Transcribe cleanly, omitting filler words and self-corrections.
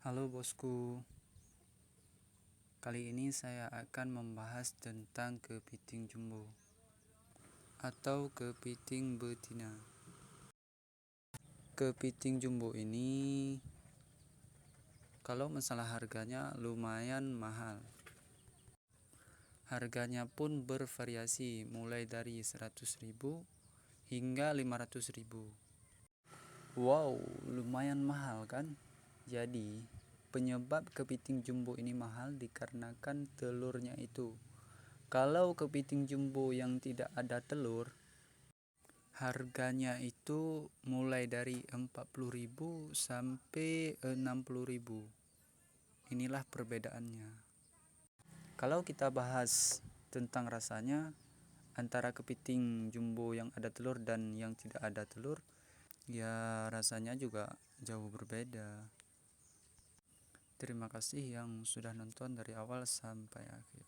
Halo bosku, kali ini saya akan membahas tentang kepiting jumbo atau kepiting betina. Kepiting jumbo ini kalau masalah harganya lumayan mahal. Harganya pun bervariasi mulai dari 100.000 hingga 500.000. Wow, lumayan mahal kan? Jadi penyebab kepiting jumbo ini mahal dikarenakan telurnya itu. Kalau kepiting jumbo yang tidak ada telur, harganya itu mulai dari 40.000 sampai 60.000. Inilah perbedaannya. Kalau kita bahas tentang rasanya, antara kepiting jumbo yang ada telur dan yang tidak ada telur, ya rasanya juga jauh berbeda. Terima kasih yang sudah nonton dari awal sampai akhir.